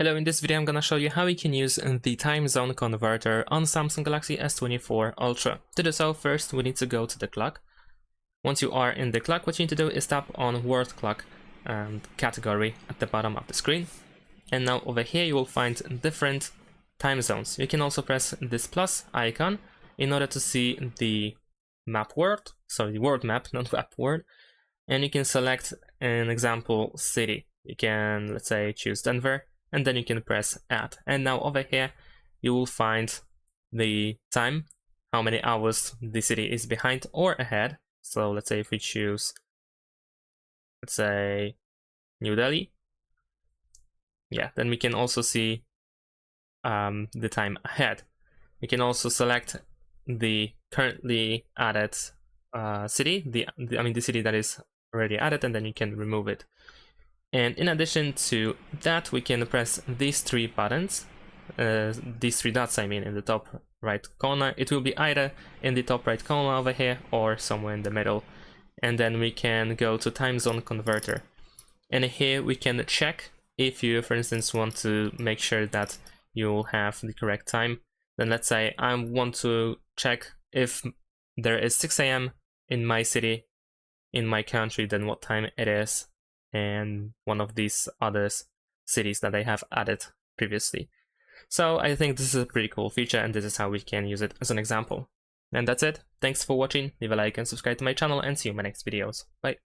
Hello, in this video I'm gonna show you how you can use the time zone converter on Samsung Galaxy S24 Ultra. To do so, first we need to go to the clock. Once you are in the clock, what you need to do is tap on World Clock category at the bottom of the screen. And now over here you will find different time zones. You can also press this plus icon in order to see the map world, sorry, the world map, not map world. And you can select an example city. You can, let's say, choose Denver, and then you can press add. And now over here you will find the time, how many hours the city is behind or ahead. So let's say if we choose, let's say, New Delhi, yeah, then we can also see the time ahead. We can also select the currently added city, the city that is already added, and then you can remove it. And in addition to that, we can press these three buttons, these three dots, I mean, in the top right corner. It will be either in the top right corner over here or somewhere in the middle. And then we can go to time zone converter. And here we can check if you, for instance, want to make sure that you'll have the correct time. Then let's say I want to check if there is 6 AM in my city, in my country, then what time it is, and one of these other cities that I have added previously. So I think this is a pretty cool feature, and this is how we can use it as an example. And that's it. Thanks for watching. Leave a like and subscribe to my channel, and see you in my next videos. Bye.